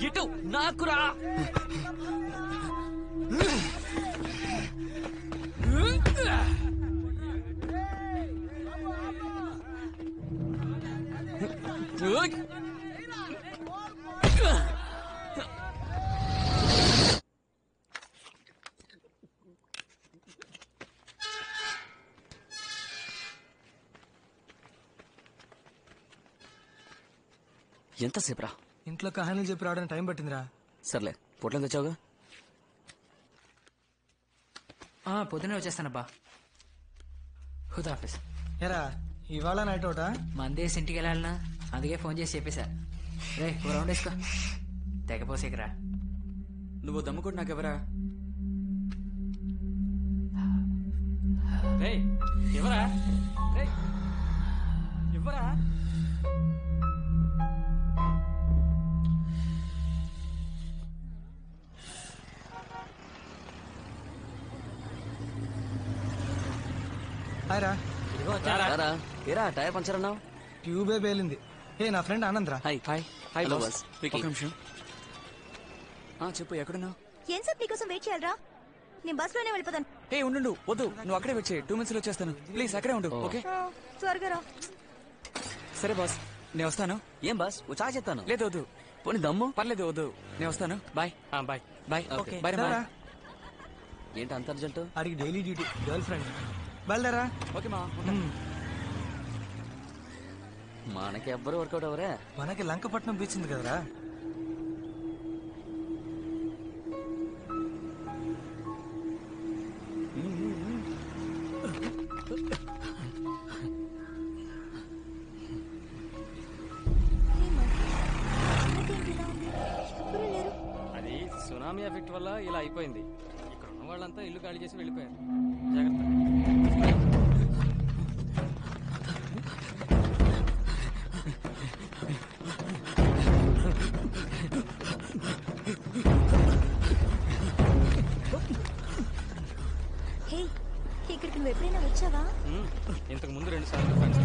ఇటు నాకురా. ఎంతసేపు రా? ఇంట్లో కహానీలు చెప్పి రావడానికి టైం పట్టిందిరా. సర్లే, పొట్లం తెచ్చావుగా? పొద్దునే వచ్చేస్తానబ్బా. హుదాఫీస్. ఎరా ఇవాళ నైట్ అవుటా? మందేసి ఇంటికి వెళ్ళాలనా, అందుకే ఫోన్ చేసి చెప్పేశా. రే రౌండ్ వేసుకో, తెగపోసేకరా. నువ్వు దమ్ముకుంటు నాకెవరా? ఎవరా? ఎవరా? హాయ్ రా. ఏరా టైర్ పంచర్ అన్నావు? ట్యూబే పేలింది. నా ఫ్రెండ్ ఆనంద్ రా. Hi hi hi boss. ఒక నిమిషం. చెప్పు, ఎక్కడున్నావు? ఏం సార్ నీకోసం వెయిట్ చేయాలరా? నేను బస్ లోనే వెళ్ళిపోతాను. ఉండు, వద్దు, నువ్వు అక్కడే వెయిట్ చేయి. 2 minutes లో వచ్చేస్తాను. ప్లీజ్ అక్కడే ఉండు. ఓకే త్వరగా రా. సరే బాస్, నేను వస్తాను. ఏం బాస్, చాయ్ చెప్తాను. లేదు వద్దు, పోనీ దమ్ము. పర్లేదు వద్దు, నేను వస్తాను. Bye bye bye. Okay bye. ఏంటి అంత అర్జెంట్? అడిగి డైలీ డ్యూటీ, గర్ల్ ఫ్రెండ్. బయలుదేరా. ఓకే మా. మనకి ఎవ్వరు వర్కౌట్ అవరే. మనకి లంకపట్నం బీచ్ ఉంది కదరా. అది సునామీ ఎఫెక్ట్ వల్ల ఇలా అయిపోయింది. ఇక్కడ ఉన్న వాళ్ళంతా ఇల్లు ఖాళీ చేసి వెళ్ళిపోయారు. జాగ్రత్త. ఇక్కడికి నువ్వు ఎప్పుడైనా వచ్చావా? ఇంతకు ముందు 2 సార్లు ఫ్రెండ్స్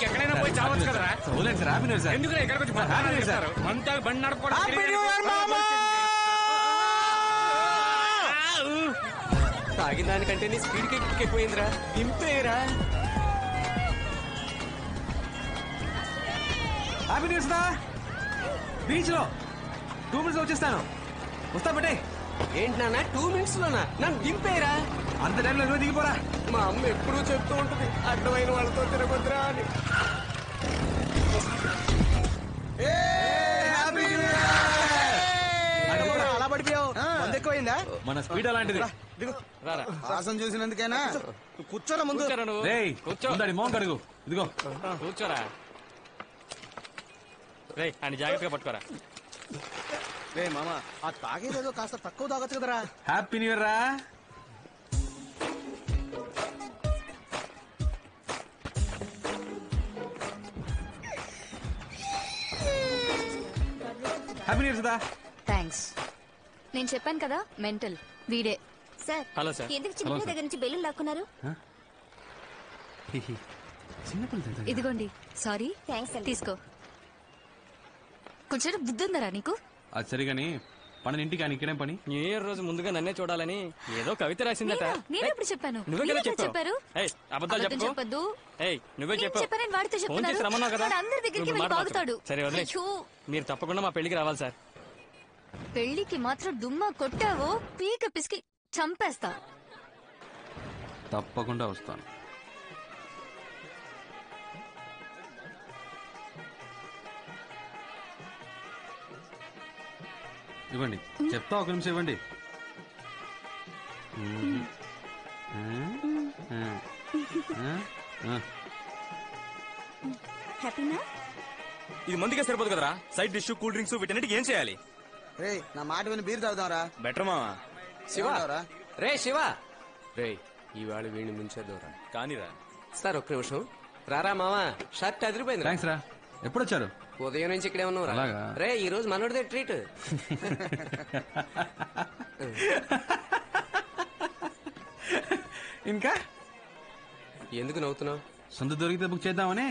ఇంకెక్కడైనా పోయి చావచ్చు కదరా. ఎందుకు ఎక్కడికి వచ్చి అంతా బండి నడపడం తాగిన దానికంటే నీ స్పీడ్ ఎక్కువైందిరా. దింపేరా. హ్యాపీ న్యూస్ రా. బీచ్ లో 2 minutes వచ్చేస్తాను. వస్తా బట్టే. ఏంటి నాన్న 2 minutes లోనా? నన్ను దింపేరా. అంత టైంలో నువ్వు దిగిపోరా. మా అమ్మ ఎప్పుడూ చెప్తూ ఉంటుంది అడ్డమైన వాళ్ళతో తిరగొద్దురా అని. అలా పడిపోయావు. మంది ఎక్కువైందా? మన స్పీడ్ అలాంటిది. వాసన చూసినందుకేనా? కూర్చోరా ముందు. మోహం కడుగు. ఇదిగో కూర్చోరా. రే అని జాగ్రత్తగా పట్టుకోరా. రే మామ, ఆ తాగేదేదో కాస్త తక్కువ తాగొచ్చు కదరా. హ్యాపీ న్యూ ఇయర్ రా. Happy new year Sudha. Thanks. నేను చెప్పాను కదా మెంటల్ వీడే. Sir hello sir. ఎందుకు చిన్న దగ్గర నుంచి బెలూన్ లాక్కున్నారు? ఇదిగోండి. సారీ. థ్యాంక్స్. తీసుకో. కొంచెం బుద్ధి ఉందరా నీకు? అది సరిగాని పని ఇంటికి ఆయన ఇక్కడేం పని? న్యూ ఇయర్ రోజు ముందుగా నన్నే చూడాలని ఏదో కవిత రాసిందట. నేను ఎప్పుడు చెప్పాను? నువ్వే కదా చెప్పారు. అబద్ధాలు చెప్పొద్దు. నువ్వే చెప్పావు. చెప్పాను వాడితో ఫోన్ చేసి రమ్మన్నావు కదా. అందరి దగ్గరికి వెళ్ళి బాగుతాడు. సరే వదిలే. మీరు తప్పకుండా మా పెళ్లికి రావాలి సార్. పెళ్లికి మాత్రం దుమ్మా కొట్టావో పీక పిసికి చంపేస్తా. తప్పకుండా వస్తాను. ఇవ్వండి. చెప్తా, ఒక నిమిషం ఇవ్వండి. హ్యాపీనా? ఇది మందిగా సరిపోదు కదరా. సైడ్ డిష్, కూల్ డ్రింక్స్ వీటన్నిటికి ఏం చేయాలి? రే నా మాట విని బీర్ తాగుదాంరా. బెటర్ మావా. శివ రే శివ రే ఇవాళ వీడిని ముంచేద్దాంరా. కానీరా సార్ ఒక్క నిమిషం రారా మావా. షర్ట్ అదిరిపోయింది. థ్యాంక్స్ రా. ఎప్పుడు వచ్చారు? ఉదయం నుంచి ఇక్కడే ఉన్నావు. అలాగా? రే ఈ రోజు మనోడిదే ట్రీట్. ఇంకా ఎందుకు నవ్వుతున్నావు? సొంత దొరికితే బుక్ చేద్దామని.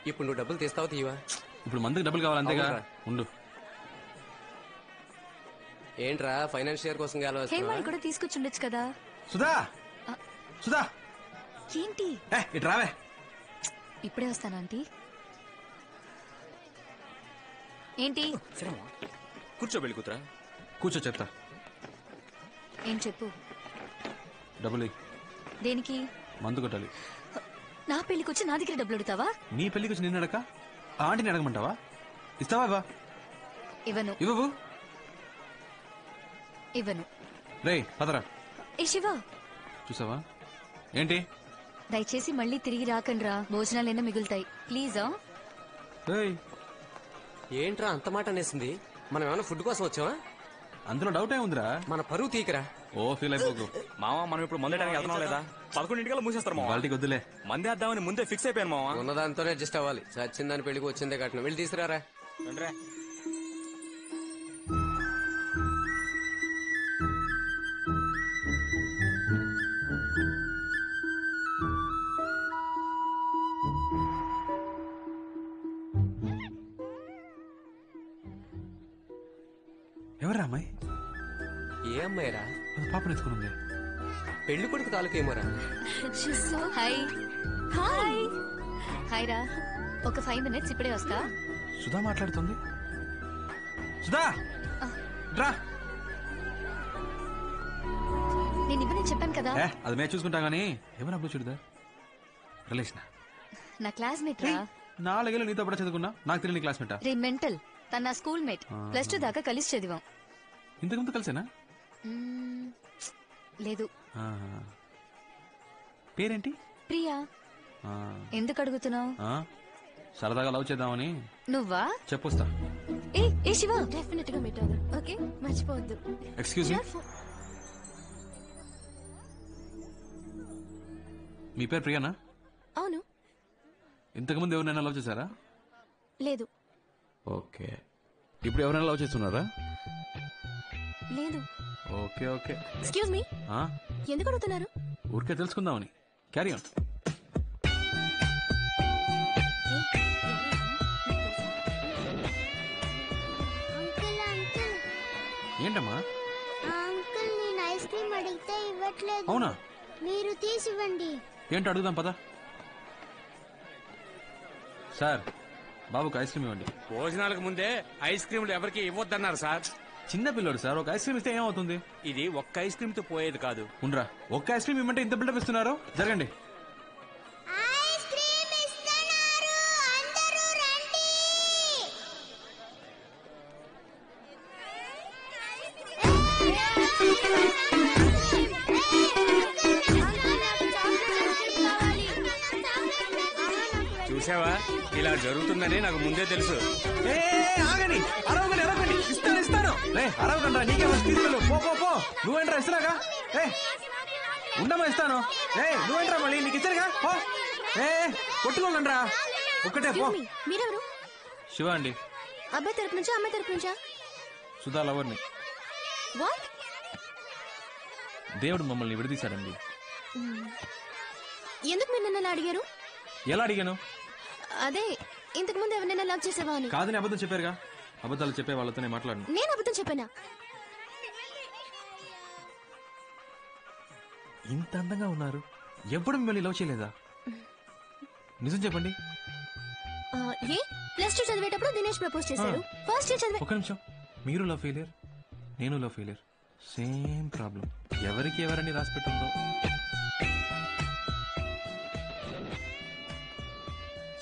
ఇప్పుడు నువ్వు డబ్బులు తీస్తావా తీవా? ఇప్పుడు మందుకు డబ్బులు కావాలి అంతేగా. అవునురా. ఉండు. ఏంట్రా ఫైనాన్షియర్ కోసం హేమాల్ కూడా తీసుకొచ్చుండొచ్చు కదా. సుధా, సుధా ఏంటి? ఇటు రావే. ఇప్పుడే వస్తాను ఆంటీ. ఏంటి? కూర్చో వెళ్ళి కూతురా. కూర్చో చెప్తా. ఏం చెప్పు. డబ్బులు దేనికి? మందు కొట్టాలి. నా పెళ్లికి వచ్చి నా దగ్గర డబ్బులు అడుగుతావా? నీ పెళ్లికి వచ్చి నిన్ను అడక ఆంటీని అడగమంటావా? ఇస్తావా? బా ఇవ్వను. ఇవ్వవు. ఇవ్వను. రే పదరా. ఏ శివ, చూసావా ఏంటి? దయచేసి మళ్ళీ తిరిగి రాకండ్రా. భోజనాలైనా మిగులుతాయి ప్లీజా. ఏంట్రా అంత మాట అనేసింది? మనం ఏమైనా ఫుడ్ కోసం వచ్చావా? అందులో డౌట్ ఏముందిరా? మన పరువు తీకరా. ఓ ఫీల్ అయిపోకు. మావా మనం ఇప్పుడు మందేయడానికి వెళ్తున్నాం లేదా? 11 మూసేస్తారు మావా. వాళ్ళకి వద్దులే. మందే వేద్దామని ముందే ఫిక్స్ అయిపోయాను మావా. ఉన్నదాంతోనే అడ్జస్ట్ అవ్వాలి. చచ్చిందని పెళ్లికి వచ్చిందే కట్నం. వెళ్ళి తీసుకురారా. రండిరా. ఎవరా అమ్మాయి? ఏ అమ్మాయిరా? పాపను ఎత్తుకునుంది. పెళ్లి కొడుకు తాలూకేమోరా. హాయ్ హాయ్ హాయ్ రా. ఒక 5 minutes ఇప్పుడే వస్తా. సుధా మాట్లాడుతుంది. సుధా రా. నేను ఇవ్వని చెప్పాను కదా. అది మేము చూసుకుంటా గానీ ఎవరు అప్పుడు చూడదా? రిలేషన్ నా క్లాస్మేట్ రా. 4 ఏళ్ళు నీతో కూడా చదువుకున్నా. నాకు తెలియని క్లాస్మేటా? రే మెంటల్. తన నా స్కూల్ మేట్. +2 దాకా కలిసి చదివాం. ఇంతకుముందు కలిసేనా? లేదు. పేరేంటి? ప్రియా. ఎందుకు అడుగుతున్నావు? సరదాగా లవ్ చేద్దామని. నువ్వా? చెప్పొస్తా. ఏ శివ, డెఫినెట్ గా మీట్ అవుదాం. ఓకే, మర్చిపోవద్దు. Excuse me. మీ పేరు ప్రియానా? అవును. ఇంతకుముందు ఎవరినైనా లవ్ చేశారా? లేదు. ఓకే. ఇప్పుడు ఎవరైనా లవ్ చేస్తున్నారా? లేదు. Okay okay. Excuse me. ఎందుకు అడుగుతున్నారు? ఊరికే తెలుసుకుందామని. Carry on. పర్లేదు. అవునా? మీరు తీసివ్వండి. ఏంటి అడుగుదాం పద. సార్ బాబుకి ఐస్ క్రీమ్ ఇవ్వండి. భోజనాలకు ముందే ఐస్ క్రీమ్లు ఎవరికి ఇవ్వద్దన్నారు సార్. చిన్న పిల్లోడు సార్, ఒక ఐస్ క్రీమ్ ఇస్తే ఏమవుతుంది? ఇది ఒక్క ఐస్ క్రీమ్ తో పోయేది కాదు. ఉండరా, ఒక్క ఐస్ క్రీమ్ ఇవ్వమంటే ఇంత బిల్డప్ ఇస్తున్నారు. జరగండి. ఐస్ క్రీమ్ ఇస్తున్నారు, అందరూ రండి. చూసావా, ఇలా జరుగుతుందని నాకు ముందే తెలుసు. ఆగండి, అరవగండి, అరవగండి. ఇస్తాను ఇస్తాను. అరవగండి, నీకే తీసుకెళ్ళు. పో పో పో. నువ్వేంట్రా ఇస్తున్నాగా? ఉండమా ఇస్తాను. నువ్వేంట్రా మళ్ళీ నీకు ఇచ్చారుగా. పో. కొట్టుకోగండ్రా. ఒక్కటే పో. మీరెవరు? శివ అండి. అబ్బాయి తరపు నుంచా అమ్మాయి తరపు నుంచా? సుధా లవర్ని. వాట్? దేవుడు మమ్మల్ని విడదీశాడండి. ఎందుకు మీరు నన్ను అడిగారు? ఎలా అడిగాను? అదే ఇంతకు ముందు ఎవరినైనా లవ్ చేసేవా అని. కాదని అబద్ధం చెప్పారుగా. అబద్ధాలు చెప్పే వాళ్ళతోనే మాట్లాడను. నేను అబద్ధం చెప్పానా? ఇంత అందంగా ఉన్నారు, ఎప్పుడు మిమ్మల్ని లవ్ చేయలేదా? నిజం చెప్పండి. ఏ +2 చదివేటప్పుడు దినేష్ ప్రపోజ్ చేశాడు. ఫస్ట్ ఇయర్ చదివే. ఒక నిమిషం. మీరు లవ్ ఫెయిలియర్, నేను లవ్ ఫెయిలియర్. Same problem. ఎవరికి ఎవరని రాసి పెట్టుందో.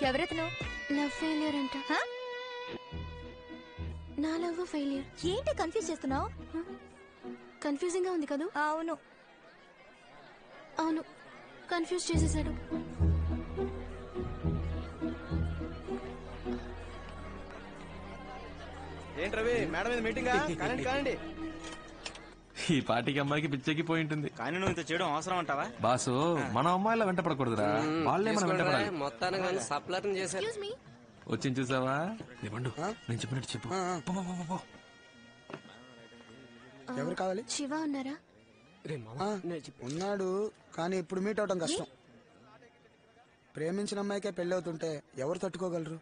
ఎవరెతను? లవ్ ఫెయిలియర్ అంట. నా లవ్ ఫెయిలియర్. ఏంటి కన్ఫ్యూజ్ చేస్తున్నావు? కన్ఫ్యూజింగ్ గా ఉంది కదా? అవును అవును, కన్ఫ్యూజ్ చేసేసాడు. ఏంటి రవి, మేడం మీద మీటింగా? కానండి కానండి. ఈ పార్టీకి అమ్మాయికి పిచ్చెక్కి పోయి ఉంటుంది. కానీ నువ్వు ఇంత చేయడం అవసరం అంటావా? బాసు, మన అమ్మాయిలా వెంట పడకూడదురా. వాళ్ళే మనం వెంట పడాలి. మొత్తానికి సప్లర్ చేశారు. Excuse me. వచ్చి చూసావా? ఇవ్వండు, నేను చెప్పినట్టు చెప్పు. పో, పో, పో, పో. ఎవరు కావాలి? శివ ఉన్నారా? ఉన్నాడు, కానీ ఇప్పుడు మీట్ అవటం కష్టం. ప్రేమించిన అమ్మాయికే పెళ్లి అవుతుంటే ఎవరు తట్టుకోగలరు?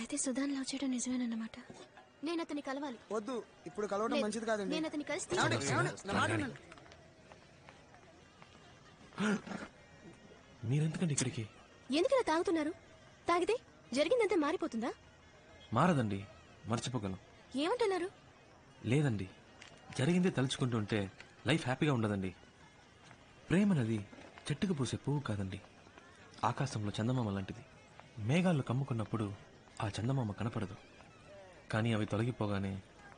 అయితే సుధాన్ లవ్ చేయడం నిజమేనన్నమాట. నేను అతన్ని కలవాలి. వద్దు, ఇప్పుడు కలవడం మంచిది కాదండి. నేను అతన్ని కలిసి మీరెందుకండి ఇక్కడికి? ఎందుకలా తాగుతున్నారు? తాగితే జరిగిందంతా మారిపోతుందా? మారదండి, మర్చిపోగలం. ఏమంటున్నారు? లేదండి, జరిగిందే తలుచుకుంటుంటే లైఫ్ హ్యాపీగా ఉండదండి. ప్రేమనది చెట్టుకు పూసే పువ్వు కాదండి, ఆకాశంలో చందమామ లాంటిది. మేఘాలు కమ్ముకున్నప్పుడు ఆ చందమామ కనపడదు, కానీ అవి తొలగిపోగానే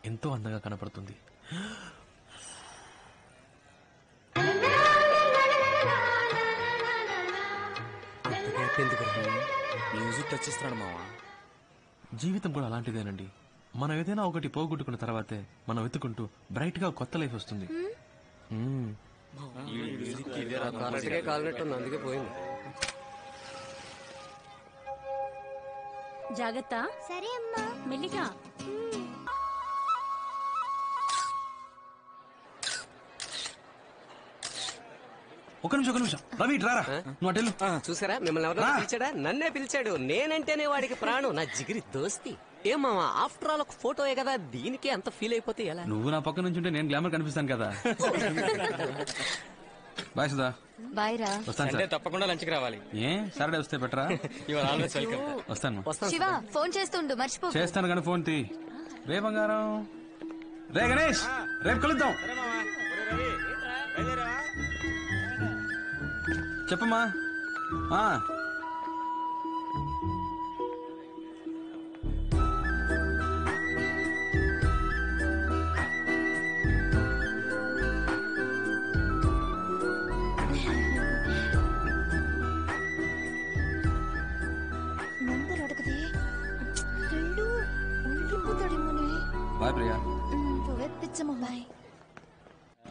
ఎంతో అందంగా కనపడుతుంది. మ్యూజిక్ టచ్ ఇస్తున్నాడు మావా. జీవితం కూడా అలాంటిదేనండి. మనం ఏదైనా ఒకటి పోగొట్టుకున్న తర్వాతే మనం వెతుకుంటూ బ్రైట్ గా కొత్త లైఫ్ వస్తుంది. అందుకే పోయింది. జాగ్రత్త. సరే అమ్మా. మెల్లిగా. ఒక నిమిషం. రవి రారా, నువ్వు అటెళ్ళు. చూసారా, మిమ్మల్ని ఎవరైనా పిలిచాడా? నన్నే పిలిచాడు. నేనంటేనే వాడికి ప్రాణం, నా జిగిరి దోస్తి. ఏం మామా, ఆఫ్టర్ ఆల్ ఒక ఫోటోయే కదా, దీనికే అంత ఫీల్ అయిపోతే ఎలా? నువ్వు నా పక్క నుంచి ఉంటే నేను గ్లామర్ కనిపిస్తాను కదా. బాయ్ సుధా. బాయ్ రా. వస్తాను సార్. తప్పకుండా లంచ్కి రావాలి. ఏ సాటర్డే వస్తే బెటరా? వస్తాను. శివ ఫోన్ చేస్తుండు, మర్చిపో. చేస్తాను కానీ ఫోన్ తీ. రే బంగారం, రే గణేష్, రేపు కలుద్దాం. చెప్పమ్మా. నంబర్ అడగదే, రెండు ఉండిపోతాడేమోనే. బాయ్ ప్రియా. పిచ్చమ్మ బాయ్.